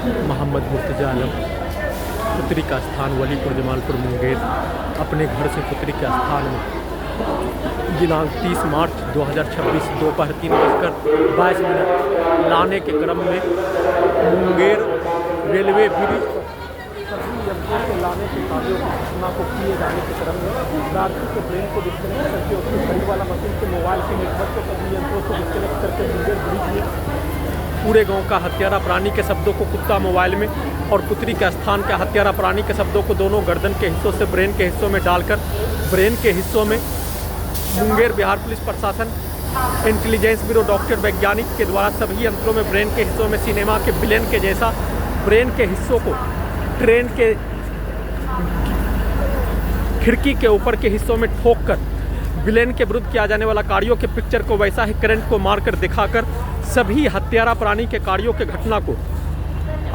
मोहम्मद मुर्तजा आलम पुत्री का स्थान वलीपुर जमालपुर मुंगेर अपने घर से पुत्री के स्थान में दिनांक 30 मार्च 2026 दोपहर 3:22 लाने के क्रम में मुंगेर रेलवे ब्रिज पर सभी यंत्रों को लाने के कार्यों की घटना को किए जाने के क्रम में प्रार्थी के ब्रेन को डिस्कनेक्ट करके उसके घड़ी वाला मशीन के मोबाइल के नेटवर्क को सभी यंत्रों से डिस्कनेक्ट करके मुंगेर ब्रिज में पूरे गांव का हत्यारा प्राणी के शब्दों को कुत्ता मोबाइल में और पुत्री के स्थान के हत्यारा प्राणी के शब्दों को दोनों गर्दन के हिस्सों से ब्रेन के हिस्सों में डालकर ब्रेन के हिस्सों में मुंगेर बिहार पुलिस प्रशासन इंटेलिजेंस ब्यूरो डॉक्टर वैज्ञानिक के द्वारा सभी यंत्रों में ब्रेन के हिस्सों में सिनेमा के विलेन के जैसा ब्रेन के हिस्सों को ट्रेन के खिड़की के ऊपर के हिस्सों में ठोक कर विलेन के विरुद्ध किया जाने वाला कार्यों के पिक्चर को वैसा ही करंट को मारकर दिखाकर सभी हत्यारा प्राणी के कार्यों के घटना को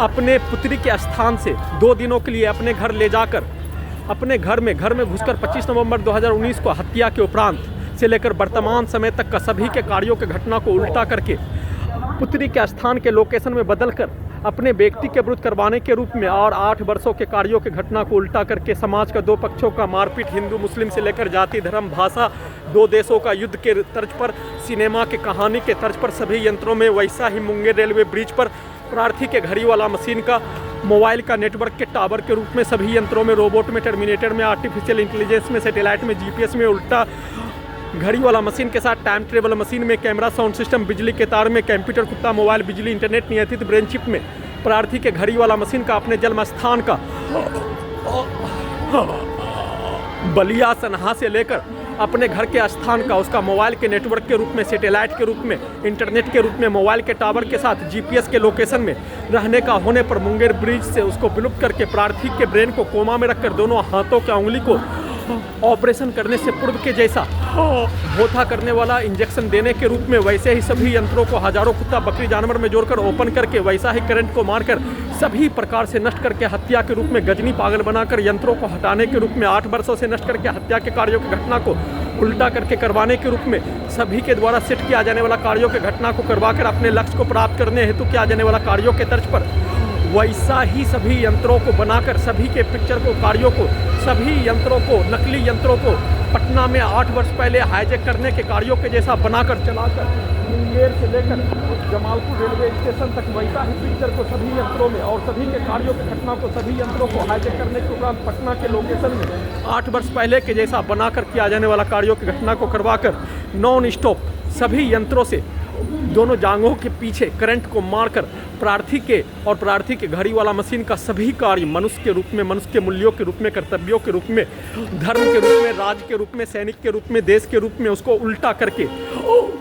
अपने पुत्री के स्थान से 2 दिनों के लिए अपने घर ले जाकर अपने घर में घुसकर 25 नवंबर 2019 को हत्या के उपरांत से लेकर वर्तमान समय तक का सभी के कार्यों के घटना को उल्टा करके पुत्री के स्थान के लोकेशन में बदलकर अपने व्यक्ति के विरुद्ध करवाने के रूप में और 8 वर्षों के कार्यों के घटना को उल्टा करके समाज का 2 पक्षों का मारपीट हिंदू मुस्लिम से लेकर जाति धर्म भाषा 2 देशों का युद्ध के तर्ज पर सिनेमा के कहानी के तर्ज पर सभी यंत्रों में वैसा ही मुंगेर रेलवे ब्रिज पर प्रार्थी के घड़ी वाला मशीन का मोबाइल का नेटवर्क के टावर के रूप में सभी यंत्रों में रोबोट में टर्मिनेटर में आर्टिफिशियल इंटेलिजेंस में सैटेलाइट में जीपीएस में उल्टा घड़ी वाला मशीन के साथ टाइम ट्रेवल मशीन में कैमरा साउंड सिस्टम बिजली के तार में कंप्यूटर कुत्ता मोबाइल बिजली इंटरनेट नियंत्रित ब्रेन चिप में प्रार्थी के घड़ी वाला मशीन का अपने जन्म स्थान का बलिया सनहा से लेकर अपने घर के स्थान का उसका मोबाइल के नेटवर्क के रूप में सैटेलाइट के रूप में इंटरनेट के रूप में मोबाइल के टावर के साथ जीपीएस के लोकेशन में रहने का होने पर मुंगेर ब्रिज से उसको विलुप्त करके प्रार्थी के ब्रेन को कोमा में रखकर दोनों हाथों की उंगली को ऑपरेशन करने से पूर्व के जैसा भोथा करने वाला इंजेक्शन देने के रूप में वैसे ही सभी यंत्रों को हजारों कुत्ता बकरी जानवर में जोड़कर ओपन करके वैसा ही करंट को मारकर सभी प्रकार से नष्ट करके हत्या के रूप में गजनी पागल बनाकर यंत्रों को हटाने के रूप में 8 वर्षों से नष्ट करके हत्या के कार्यों की घटना को उल्टा करके करवाने के रूप में सभी के द्वारा सेट किया जाने वाला कार्यों की घटना को करवाकर अपने लक्ष्य को प्राप्त करने हेतु किया जाने वाला कार्यों के तर्ज पर वैसा ही सभी यंत्रों को बनाकर सभी के पिक्चर को कार्यों को सभी यंत्रों को नकली यंत्रों को पटना में 8 वर्ष पहले हाईजैक करने के कार्यों के जैसा बनाकर चलाकर मुंगेर से लेकर जमालपुर रेलवे स्टेशन तक वैसा ही पिक्चर को सभी यंत्रों में और सभी के कार्यों की घटना को सभी यंत्रों को हाईजैक करने के उपरांत पटना के लोकेशन में 8 वर्ष पहले के जैसा बनाकर किया जाने वाला कार्यों की घटना को करवाकर नॉन स्टॉप सभी यंत्रों से दोनों जांघों के पीछे करंट को मारकर प्रार्थी के और प्रार्थी के घड़ी वाला मशीन का सभी कार्य मनुष्य के रूप में मनुष्य के मूल्यों के रूप में कर्तव्यों के रूप में धर्म के रूप में राज्य के रूप में सैनिक के रूप में देश के रूप में उसको उल्टा करके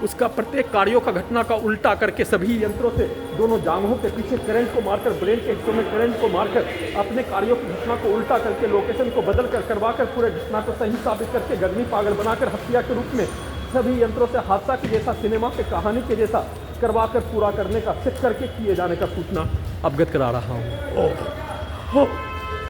उसका प्रत्येक कार्यों का घटना का उल्टा करके सभी यंत्रों से दोनों जांघों के पीछे करंट को मारकर ब्रेन के हिस्सों में करंट को मारकर अपने कार्यों की घटना को उल्टा करके लोकेशन को बदल कर करवाकर पूरे घटना को सही साबित करके गजनी पागल बनाकर हत्या के रूप में सभी यंत्रों से हादसा के जैसा सिनेमा के कहानी के जैसा करवाकर पूरा करने का सेट करके किए जाने का सूचना अवगत करा रहा हूँ।